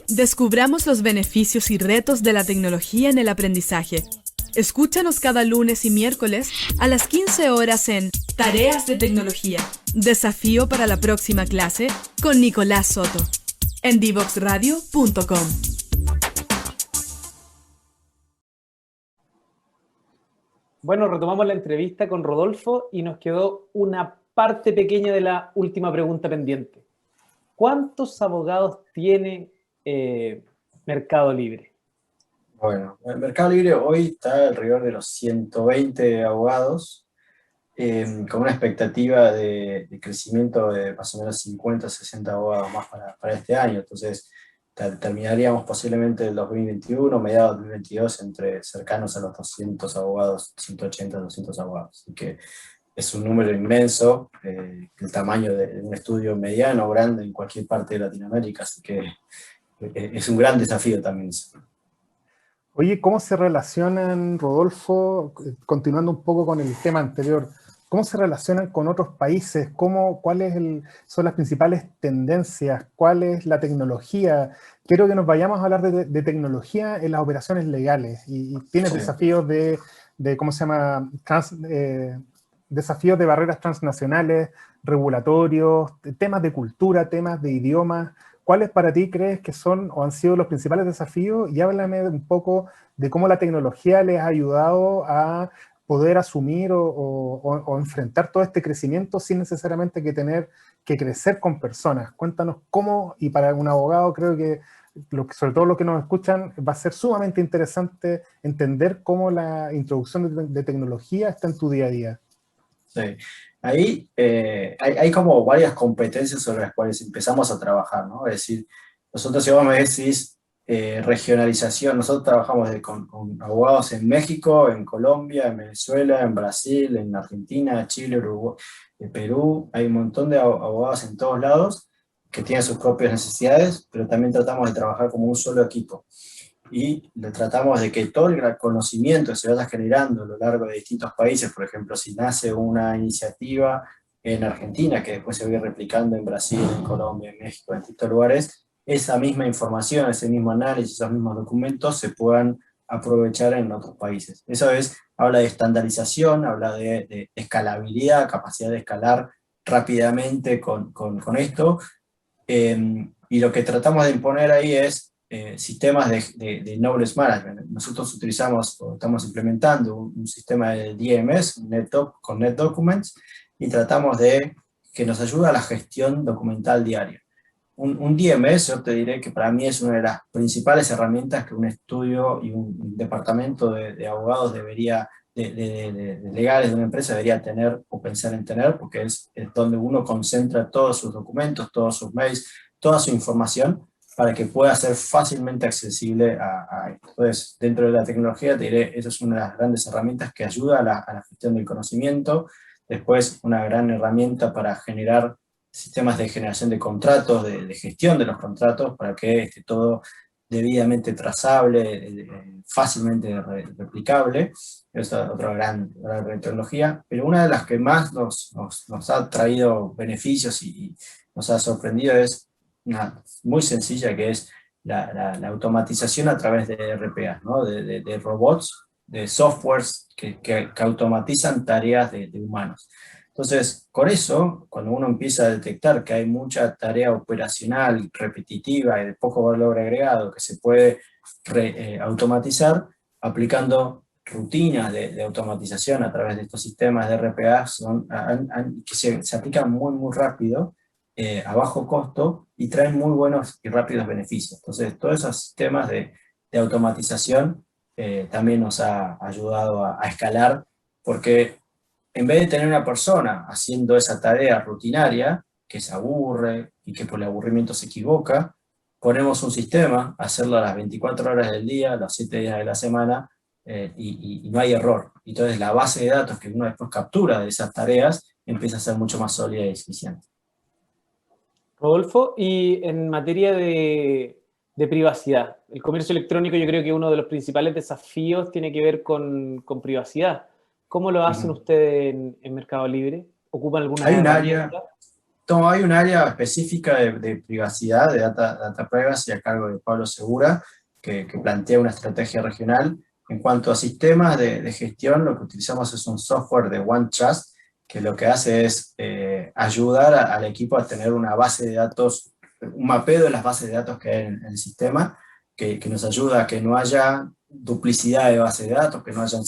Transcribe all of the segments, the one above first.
Descubramos los beneficios y retos de la tecnología en el aprendizaje. Escúchanos cada lunes y miércoles a las 15 horas en Tareas de Tecnología. Desafío para la próxima clase con Nicolás Soto. En divoxradio.com. Bueno, retomamos la entrevista con Rodolfo y nos quedó una parte pequeña de la última pregunta pendiente. ¿Cuántos abogados tiene Mercado Libre? Bueno, el Mercado Libre hoy está alrededor de los 120 abogados, con una expectativa de crecimiento de más o menos 50, 60 abogados más para este año. Entonces, terminaríamos posiblemente el 2021, mediados del 2022, entre cercanos a los 200 abogados, 180, 200 abogados. Así que es un número inmenso, el tamaño de un estudio mediano o grande en cualquier parte de Latinoamérica, así que es un gran desafío también eso. Oye, ¿cómo se relacionan, Rodolfo, continuando un poco con el tema anterior, cómo se relacionan con otros países? ¿Cuáles son las principales tendencias? ¿Cuál es la tecnología? Quiero que nos vayamos a hablar de tecnología en las operaciones legales. Y tienes Sí. desafíos ¿cómo se llama? Desafíos de barreras transnacionales, regulatorios, temas de cultura, temas de idiomas. ¿Cuáles para ti crees que son o han sido los principales desafíos? Y háblame un poco de cómo la tecnología les ha ayudado a poder asumir o enfrentar todo este crecimiento sin necesariamente que tener que crecer con personas. Cuéntanos cómo, y para un abogado creo que, sobre todo los que nos escuchan, va a ser sumamente interesante entender cómo la introducción de tecnología está en tu día a día. Sí. Ahí hay como varias competencias sobre las cuales empezamos a trabajar, ¿no? Es decir, nosotros, si vos me decís regionalización, nosotros trabajamos con abogados en México, en Colombia, en Venezuela, en Brasil, en Argentina, Chile, Uruguay, Perú. Hay un montón de abogados en todos lados que tienen sus propias necesidades, pero también tratamos de trabajar como un solo equipo. Y tratamos de que todo el conocimiento se vaya generando a lo largo de distintos países. Por ejemplo, si nace una iniciativa en Argentina, que después se va a ir replicando en Brasil, en Colombia, en México, en distintos lugares, esa misma información, ese mismo análisis, esos mismos documentos se puedan aprovechar en otros países. Eso habla de estandarización, habla de escalabilidad, capacidad de escalar rápidamente con esto. Y lo que tratamos de imponer ahí es sistemas de knowledge management. Nosotros utilizamos, o estamos implementando un sistema de DMS, con NetDocuments, y tratamos de que nos ayude a la gestión documental diaria. Un DMS, yo te diré que para mí es una de las principales herramientas que un estudio y un departamento de abogados debería, de legales de una empresa debería tener o pensar en tener, porque es donde uno concentra todos sus documentos, todos sus mails, toda su información, para que pueda ser fácilmente accesible a esto. Entonces, dentro de la tecnología, te diré, esa es una de las grandes herramientas que ayuda a la gestión del conocimiento. Después, una gran herramienta para generar sistemas de generación de contratos, de gestión de los contratos, para que esté todo debidamente trazable, fácilmente replicable. Esa es otra gran tecnología, pero una de las que más nos ha traído beneficios y nos ha sorprendido es una muy sencilla, que es la automatización a través de RPA, ¿no? de robots, de softwares que automatizan tareas de humanos. Entonces, con eso, cuando uno empieza a detectar que hay mucha tarea operacional, repetitiva y de poco valor agregado que se puede automatizar, aplicando rutinas de automatización a través de estos sistemas de RPA que se aplican muy, muy rápido, a bajo costo, y traen muy buenos y rápidos beneficios. Entonces, todos esos sistemas de automatización también nos ha ayudado a escalar, porque en vez de tener una persona haciendo esa tarea rutinaria, que se aburre y que por el aburrimiento se equivoca, ponemos un sistema, hacerlo a las 24 horas del día, los 7 días de la semana, y no hay error. Entonces la base de datos que uno después captura de esas tareas empieza a ser mucho más sólida y eficiente. Rodolfo, y en materia de privacidad, el comercio electrónico, yo creo que uno de los principales desafíos tiene que ver con privacidad. ¿Cómo lo hacen ustedes en Mercado Libre? ¿Ocupan alguna Hay un área, herramienta? No, hay un área específica de privacidad, de data privacy, a cargo de Pablo Segura, que plantea una estrategia regional. En cuanto a sistemas de gestión, lo que utilizamos es un software de OneTrust, que lo que hace es ayudar al equipo a tener una base de datos, un mapeo de las bases de datos que hay en el sistema, que nos ayuda a que no haya duplicidad de bases de datos, que no hayan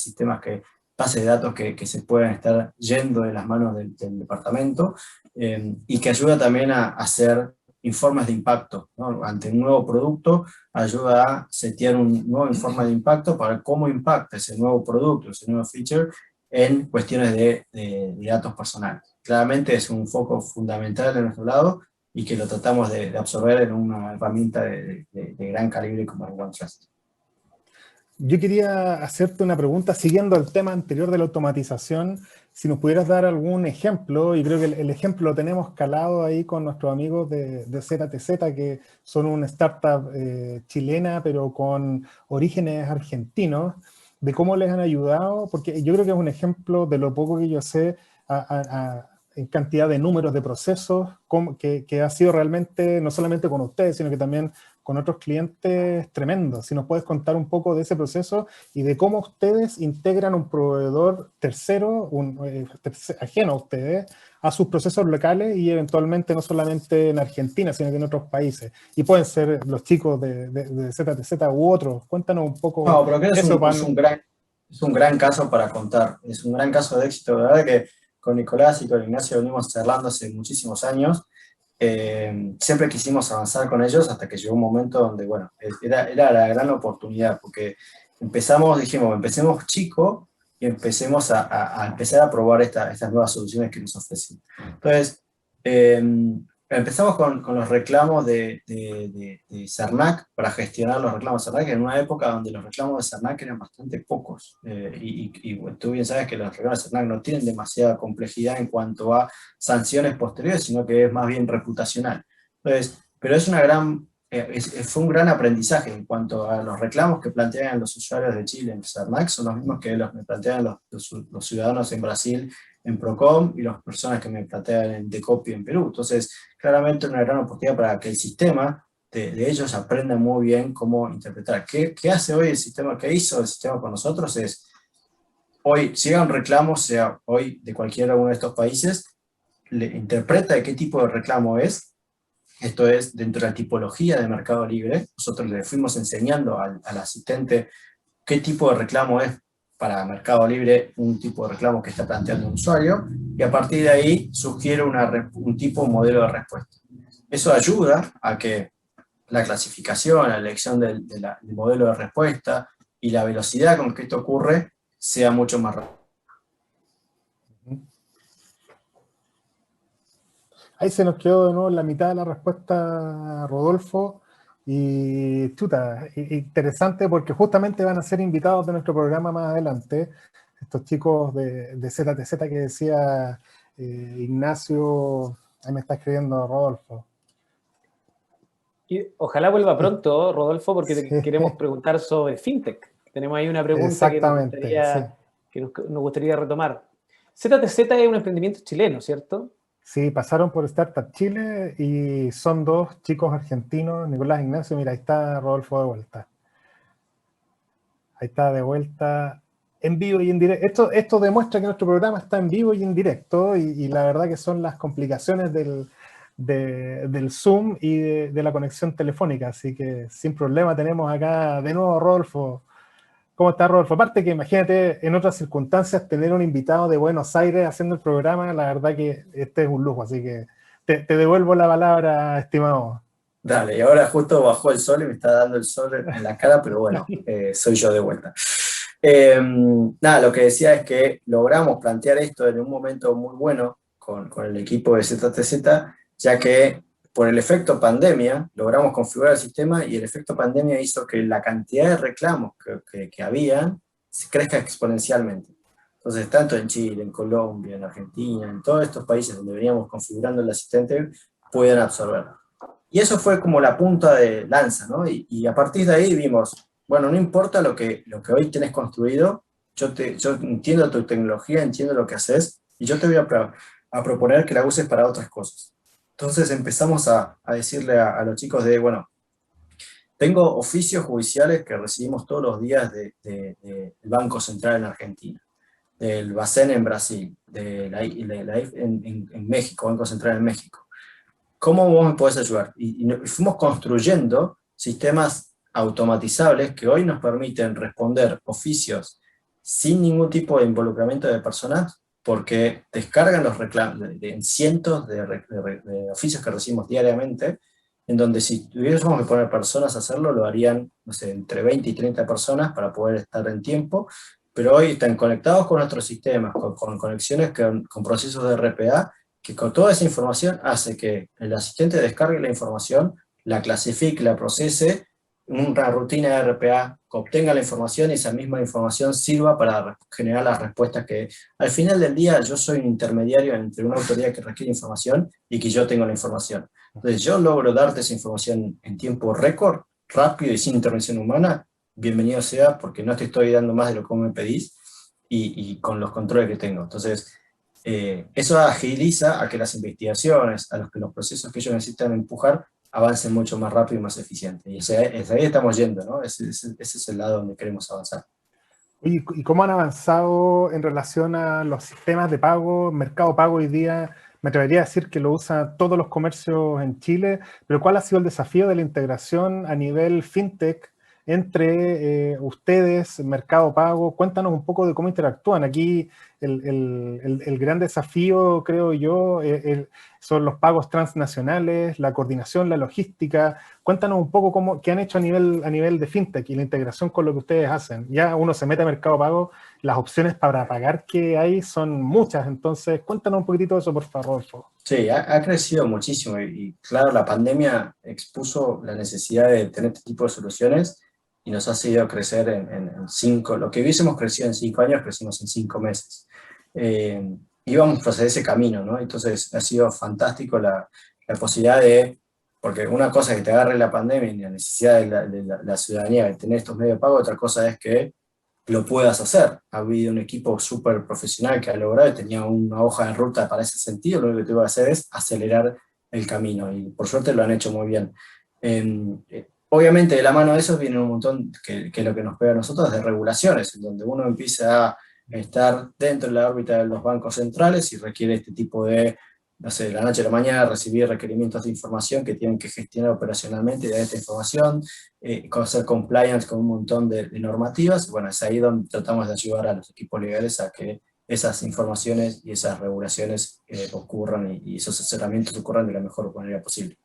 bases de datos que se puedan estar yendo de las manos del departamento, y que ayuda también a hacer informes de impacto, ¿no? Ante un nuevo producto, ayuda a setear un nuevo informe de impacto para cómo impacta ese nuevo producto, ese nuevo feature, en cuestiones de datos personales. Claramente es un foco fundamental de nuestro lado, y que lo tratamos de absorber en una herramienta de gran calibre como el OneTrust. Yo quería hacerte una pregunta, siguiendo el tema anterior de la automatización, si nos pudieras dar algún ejemplo, y creo que el ejemplo lo tenemos calado ahí con nuestros amigos de ZTZ, que son una startup chilena, pero con orígenes argentinos, de cómo les han ayudado, porque yo creo que es un ejemplo de lo poco que yo sé en cantidad de números de procesos, que ha sido realmente, no solamente con ustedes, sino que también con otros clientes tremendos. Si nos puedes contar un poco de ese proceso y de cómo ustedes integran un proveedor tercero, ajeno a ustedes, a sus procesos locales y eventualmente no solamente en Argentina, sino que en otros países. Y pueden ser los chicos de ZTZ u otros. Cuéntanos un poco. No, pero creo que eso, es un gran caso para contar. Es un gran caso de éxito. La verdad que con Nicolás y con Ignacio venimos charlando hace muchísimos años. Siempre quisimos avanzar con ellos hasta que llegó un momento donde, bueno, era la gran oportunidad, porque dijimos, empecemos chico y empecemos a empezar a probar estas nuevas soluciones que nos ofrecen. Entonces, empezamos con los reclamos de Cernac, para gestionar los reclamos de Cernac, en una época donde los reclamos de Cernac eran bastante pocos, y tú bien sabes que los reclamos de Cernac no tienen demasiada complejidad en cuanto a sanciones posteriores, sino que es más bien reputacional. Entonces, pero fue un gran aprendizaje en cuanto a los reclamos que plantean los usuarios de Chile en Cernac, son los mismos que los que plantean los ciudadanos en Brasil en Procom, y las personas que me plantean en Decopy en Perú. Entonces, claramente una gran oportunidad para que el sistema de ellos aprenda muy bien cómo interpretar. ¿Qué hace hoy el sistema? ¿Qué hizo el sistema con nosotros? Es, hoy, si llega un reclamo, sea hoy de cualquiera uno de estos países, le interpreta de qué tipo de reclamo es. Esto es dentro de la tipología de Mercado Libre. Nosotros le fuimos enseñando al asistente qué tipo de reclamo es para Mercado Libre, un tipo de reclamo que está planteando un usuario, y a partir de ahí sugiere un tipo, modelo de respuesta. Eso ayuda a que la clasificación, la elección del modelo de respuesta y la velocidad con que esto ocurre sea mucho más rápida. Ahí se nos quedó de nuevo en la mitad de la respuesta, Rodolfo. Y chuta, interesante porque justamente van a ser invitados de nuestro programa más adelante, estos chicos de ZTZ que decía Ignacio, ahí me está escribiendo Rodolfo. Y ojalá vuelva pronto, Rodolfo, porque Sí. queremos preguntar sobre FinTech. Tenemos ahí una pregunta que nos gustaría retomar. ZTZ es un emprendimiento chileno, ¿cierto? Sí, pasaron por Startup Chile y son dos chicos argentinos, Nicolás e Ignacio. Mira, ahí está Rodolfo de vuelta. Ahí está de vuelta en vivo y en directo. Esto demuestra que nuestro programa está en vivo y en directo, y la verdad que son las complicaciones del Zoom y de la conexión telefónica. Así que sin problema tenemos acá de nuevo Rodolfo. ¿Cómo está, Rodolfo? Aparte que imagínate en otras circunstancias tener un invitado de Buenos Aires haciendo el programa, la verdad que este es un lujo, así que te devuelvo la palabra, estimado. Dale, y ahora justo bajó el sol y me está dando el sol en la cara, pero bueno, soy yo de vuelta. Nada, lo que decía es que logramos plantear esto en un momento muy bueno con el equipo de ZTZ, ya que por el efecto pandemia logramos configurar el sistema, y el efecto pandemia hizo que la cantidad de reclamos que habían crezca exponencialmente. Entonces, tanto en Chile, en Colombia, en Argentina, en todos estos países donde veníamos configurando el asistente, pueden absorberlo. Y eso fue como la punta de lanza, ¿no? Y a partir de ahí vimos, bueno, no importa lo que hoy tenés construido, yo entiendo tu tecnología, entiendo lo que haces, y yo te voy a proponer que la uses para otras cosas. Entonces empezamos a decirle a los chicos de, bueno, tengo oficios judiciales que recibimos todos los días del Banco Central en Argentina, del BACEN en Brasil, de la IF en México, Banco Central en México. ¿Cómo vos me podés ayudar? Y fuimos construyendo sistemas automatizables que hoy nos permiten responder oficios sin ningún tipo de involucramiento de personas, porque descargan los reclamos en cientos de oficios que recibimos diariamente, en donde si tuviésemos que poner personas a hacerlo, lo harían, no sé, entre 20 y 30 personas para poder estar en tiempo, pero hoy están conectados con nuestros sistemas, con conexiones con procesos de RPA, que con toda esa información hace que el asistente descargue la información, la clasifique, la procese, una rutina de RPA, que obtenga la información y esa misma información sirva para generar las respuestas que al final del día yo soy un intermediario entre una autoridad que requiere información y que yo tengo la información. Entonces yo logro darte esa información en tiempo récord, rápido y sin intervención humana, bienvenido sea, porque no te estoy dando más de lo que me pedís y con los controles que tengo. Entonces, eso agiliza a que las investigaciones, a los procesos que ellos necesitan empujar, avancen mucho más rápido y más eficiente. Y hacia ahí estamos yendo, ¿no? Ese es el lado donde queremos avanzar. ¿Y cómo han avanzado en relación a los sistemas de pago, mercado pago hoy día? Me atrevería a decir que lo usan todos los comercios en Chile, pero ¿cuál ha sido el desafío de la integración a nivel fintech entre ustedes, Mercado Pago? Cuéntanos un poco de cómo interactúan. Aquí el gran desafío, creo yo, son los pagos transnacionales, la coordinación, la logística. Cuéntanos un poco qué han hecho a nivel de fintech y la integración con lo que ustedes hacen. Ya uno se mete a Mercado Pago, las opciones para pagar que hay son muchas, entonces cuéntanos un poquitito de eso, por favor, Rodolfo. Sí, ha crecido muchísimo y claro, la pandemia expuso la necesidad de tener este tipo de soluciones y nos ha seguido crecer en 5, lo que hubiésemos crecido en 5 años, crecimos en 5 meses. Íbamos hacia ese camino, ¿no? Entonces ha sido fantástico la posibilidad porque una cosa es que te agarre la pandemia y la necesidad de la ciudadanía de tener estos medios de pago, otra cosa es que lo puedas hacer. Ha habido un equipo súper profesional que ha logrado y tenía una hoja de ruta para ese sentido, lo único que tuve que hacer es acelerar el camino y por suerte lo han hecho muy bien. Obviamente de la mano de eso viene un montón, que lo que nos pega a nosotros, de regulaciones, en donde uno empieza a estar dentro de la órbita de los bancos centrales y requiere este tipo de, no sé, de la noche a la mañana recibir requerimientos de información que tienen que gestionar operacionalmente de esta información, hacer compliance con un montón de normativas. Bueno, es ahí donde tratamos de ayudar a los equipos legales a que esas informaciones y esas regulaciones ocurran y esos asesoramientos ocurran de la mejor manera posible.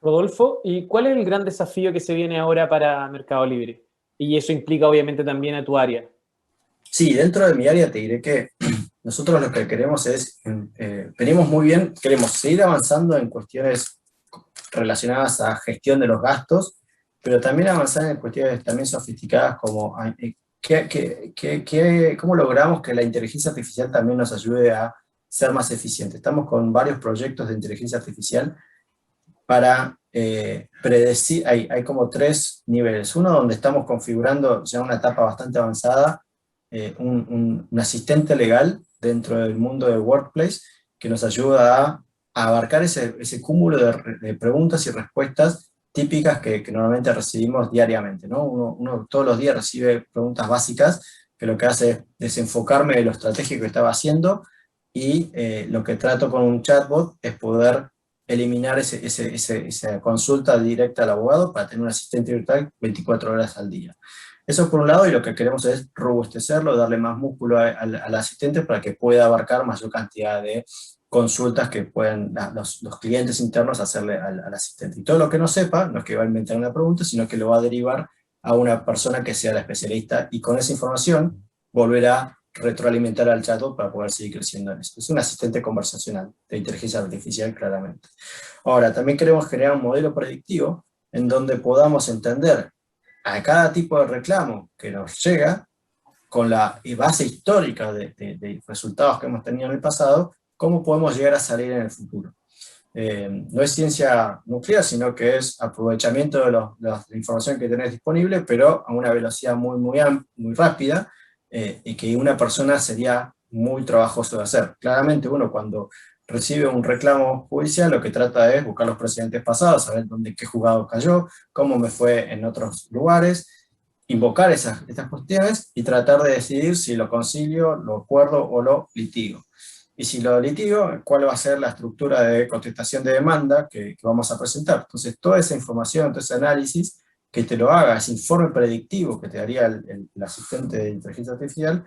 Rodolfo, ¿y cuál es el gran desafío que se viene ahora para Mercado Libre? Y eso implica obviamente también a tu área. Sí, dentro de mi área te diré que nosotros lo que queremos es, venimos muy bien, queremos seguir avanzando en cuestiones relacionadas a gestión de los gastos, pero también avanzar en cuestiones también sofisticadas como cómo logramos que la inteligencia artificial también nos ayude a ser más eficientes. Estamos con varios proyectos de inteligencia artificial para predecir, hay como 3 niveles. Uno donde estamos configurando ya una etapa bastante avanzada, un asistente legal dentro del mundo del workplace que nos ayuda a abarcar ese cúmulo de preguntas y respuestas típicas que normalmente recibimos diariamente, ¿no? Uno todos los días recibe preguntas básicas que lo que hace es desenfocarme de lo estratégico que estaba haciendo y lo que trato con un chatbot es poder eliminar esa consulta directa al abogado para tener un asistente virtual 24 horas al día. Eso por un lado, y lo que queremos es robustecerlo, darle más músculo al asistente para que pueda abarcar mayor cantidad de consultas que puedan los clientes internos hacerle al asistente. Y todo lo que no sepa, no es que va a inventar una pregunta, sino que lo va a derivar a una persona que sea la especialista, y con esa información volverá retroalimentar al chatbot para poder seguir creciendo en esto. Es un asistente conversacional de inteligencia artificial, claramente. Ahora, también queremos generar un modelo predictivo en donde podamos entender a cada tipo de reclamo que nos llega, con la base histórica de resultados que hemos tenido en el pasado, cómo podemos llegar a salir en el futuro. No es ciencia nuclear, sino que es aprovechamiento de la información que tenés disponible, pero a una velocidad muy rápida, y que una persona sería muy trabajoso de hacer. Claramente uno cuando recibe un reclamo judicial, lo que trata es buscar los precedentes pasados, saber qué juzgado cayó, cómo me fue en otros lugares, invocar estas cuestiones y tratar de decidir si lo concilio, lo acuerdo o lo litigo. Y si lo litigo, cuál va a ser la estructura de contestación de demanda que vamos a presentar. Entonces, toda esa información, todo ese análisis, que te lo haga, ese informe predictivo que te daría el asistente de inteligencia artificial,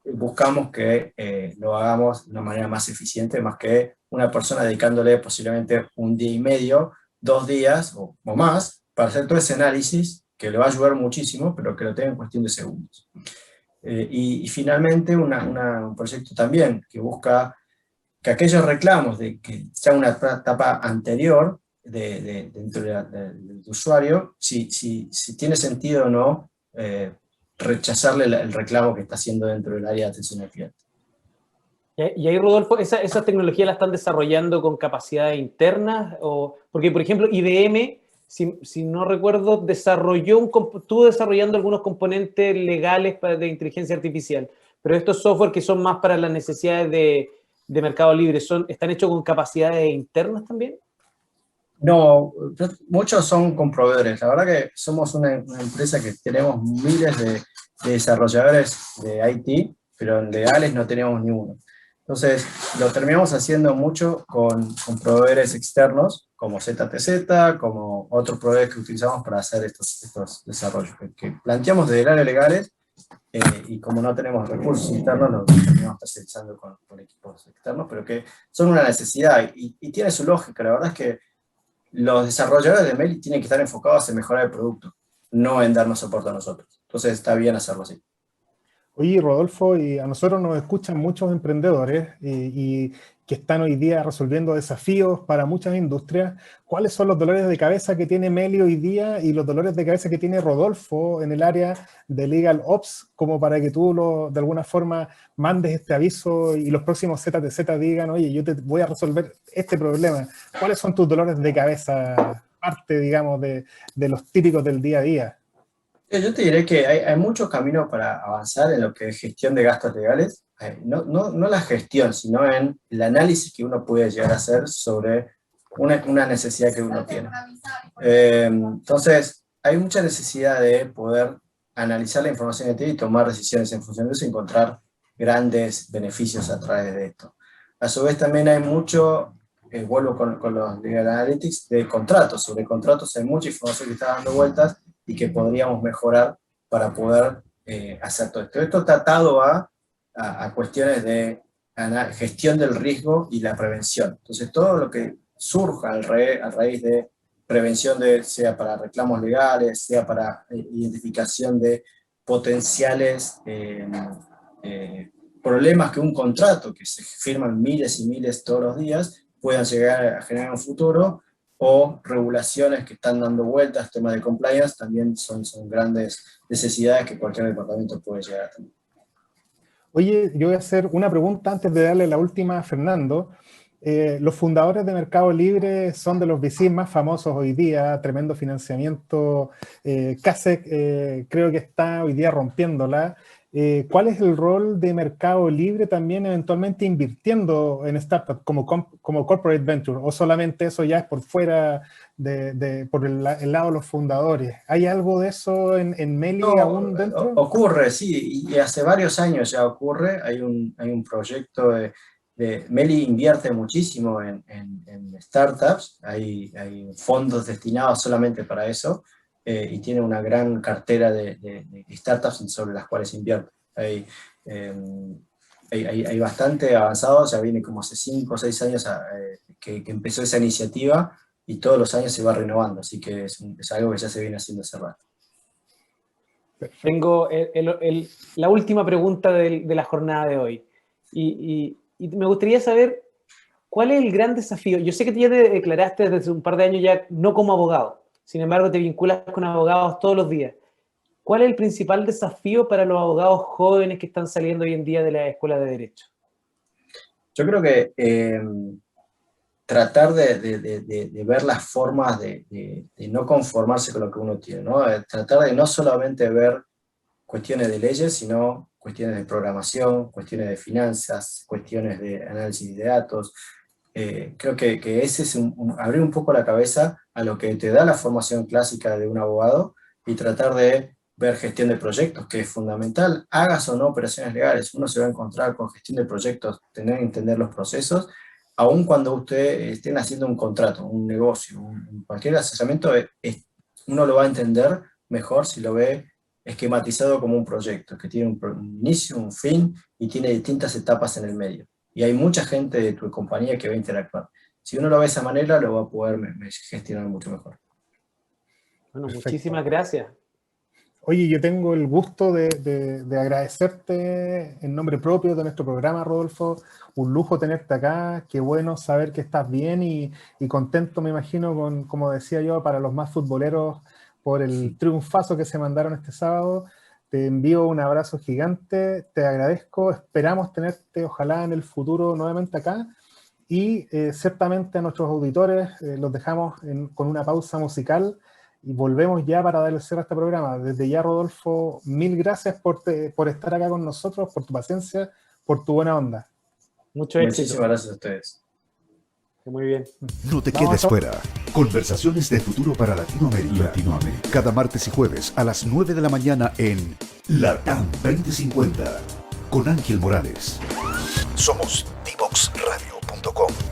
buscamos que lo hagamos de una manera más eficiente, más que una persona dedicándole posiblemente un día y medio, 2 días o más, para hacer todo ese análisis, que le va a ayudar muchísimo, pero que lo tenga en cuestión de segundos. Y finalmente un proyecto también que busca que aquellos reclamos de que sea una etapa anterior dentro del usuario, si tiene sentido o no rechazarle el reclamo que está haciendo dentro del área de atención al cliente. Y ahí, Rodolfo, ¿esa tecnología la están desarrollando con capacidades internas? Porque, por ejemplo, IBM, si no recuerdo, estuvo desarrollando algunos componentes legales de inteligencia artificial, pero estos software que son más para las necesidades de Mercado Libre, ¿están hechos con capacidades internas también? No, muchos son con proveedores. La verdad que somos una empresa que tenemos miles de desarrolladores de IT, pero en legales no tenemos ni uno. Entonces, lo terminamos haciendo mucho con proveedores externos, como ZTZ, como otros proveedores que utilizamos para hacer estos desarrollos, que planteamos desde el área legales, y como no tenemos recursos internos, lo terminamos tercerizando con equipos externos, pero que son una necesidad, y tiene su lógica. La verdad es que los desarrolladores de Meli tienen que estar enfocados en mejorar el producto, no en darnos soporte a nosotros. Entonces está bien hacerlo así. Oye, Rodolfo, y a nosotros nos escuchan muchos emprendedores y que están hoy día resolviendo desafíos para muchas industrias. ¿Cuáles son los dolores de cabeza que tiene Meli hoy día y los dolores de cabeza que tiene Rodolfo en el área de Legal Ops, como para que tú de alguna forma mandes este aviso y los próximos ZTZ digan, oye, yo te voy a resolver este problema? ¿Cuáles son tus dolores de cabeza, parte, digamos, de los típicos del día a día? Yo te diré que hay muchos caminos para avanzar en lo que es gestión de gastos legales. No la gestión, sino en el análisis que uno puede llegar a hacer sobre una necesidad que uno tiene. Entonces, hay mucha necesidad de poder analizar la información que tiene y tomar decisiones en función de eso y encontrar grandes beneficios a través de esto. A su vez también hay mucho, vuelvo con los Legal Analytics, de contratos. Sobre contratos hay mucha información que está dando vueltas y que podríamos mejorar para poder hacer todo esto. Esto está atado a cuestiones de gestión del riesgo y la prevención. Entonces, todo lo que surja a raíz de prevención, sea para reclamos legales, sea para identificación de potenciales problemas que un contrato, que se firman miles y miles todos los días, puedan llegar a generar un futuro, o regulaciones que están dando vueltas, temas de compliance, también son grandes necesidades que cualquier departamento puede llegar a tener. Oye, yo voy a hacer una pregunta antes de darle la última a Fernando. Los fundadores de Mercado Libre son de los VCs más famosos hoy día, tremendo financiamiento. Kasek creo que está hoy día rompiéndola. ¿Cuál es el rol de Mercado Libre también eventualmente invirtiendo en startups como corporate venture? ¿O solamente eso ya es por fuera, por el lado de los fundadores? ¿Hay algo de eso en Meli aún dentro? Ocurre, sí, y hace varios años ya ocurre. Hay un proyecto de Meli invierte muchísimo en startups, hay fondos destinados solamente para eso. Y tiene una gran cartera de startups sobre las cuales invierte. Hay bastante avanzado, ya viene como hace 5 o 6 años que empezó esa iniciativa, y todos los años se va renovando, así que es algo que ya se viene haciendo hace rato. Tengo la última pregunta de la jornada de hoy, y me gustaría saber cuál es el gran desafío. Yo sé que ya te declaraste desde un par de años ya no como abogado, sin embargo, te vinculas con abogados todos los días. ¿Cuál es el principal desafío para los abogados jóvenes que están saliendo hoy en día de la escuela de Derecho? Yo creo que tratar de ver las formas de no conformarse con lo que uno tiene, ¿no? Tratar de no solamente ver cuestiones de leyes, sino cuestiones de programación, cuestiones de finanzas, cuestiones de análisis de datos, Creo que ese es abrir un poco la cabeza a lo que te da la formación clásica de un abogado y tratar de ver gestión de proyectos, que es fundamental. Hagas o no operaciones legales, uno se va a encontrar con gestión de proyectos, tener que entender los procesos, aun cuando ustedes estén haciendo un contrato, un negocio, cualquier asesoramiento, uno lo va a entender mejor si lo ve esquematizado como un proyecto, que tiene un inicio, un fin, y tiene distintas etapas en el medio. Y hay mucha gente de tu compañía que va a interactuar. Si uno lo ve de esa manera, lo va a poder gestionar mucho mejor. Bueno, Perfecto. muchísimas gracias. Oye, yo tengo el gusto de agradecerte en nombre propio de nuestro programa, Rodolfo. Un lujo tenerte acá. Qué bueno saber que estás bien y contento, me imagino, con, como decía yo, para los más futboleros, por el triunfazo que se mandaron este sábado. Te envío un abrazo gigante, te agradezco. Esperamos tenerte, ojalá, en el futuro nuevamente acá. Y ciertamente a nuestros auditores los dejamos con una pausa musical. Y volvemos ya para darle cierre a este programa. Desde ya, Rodolfo, mil gracias por estar acá con nosotros, por tu paciencia, por tu buena onda. Mucho éxito. Muchísimas gracias a ustedes. Muy bien. No te quedes fuera. Conversaciones de futuro para Latinoamérica. Cada martes y jueves a las 9 de la mañana en LATAM 2050 con Ángel Morales. Somos Divoxradio.com.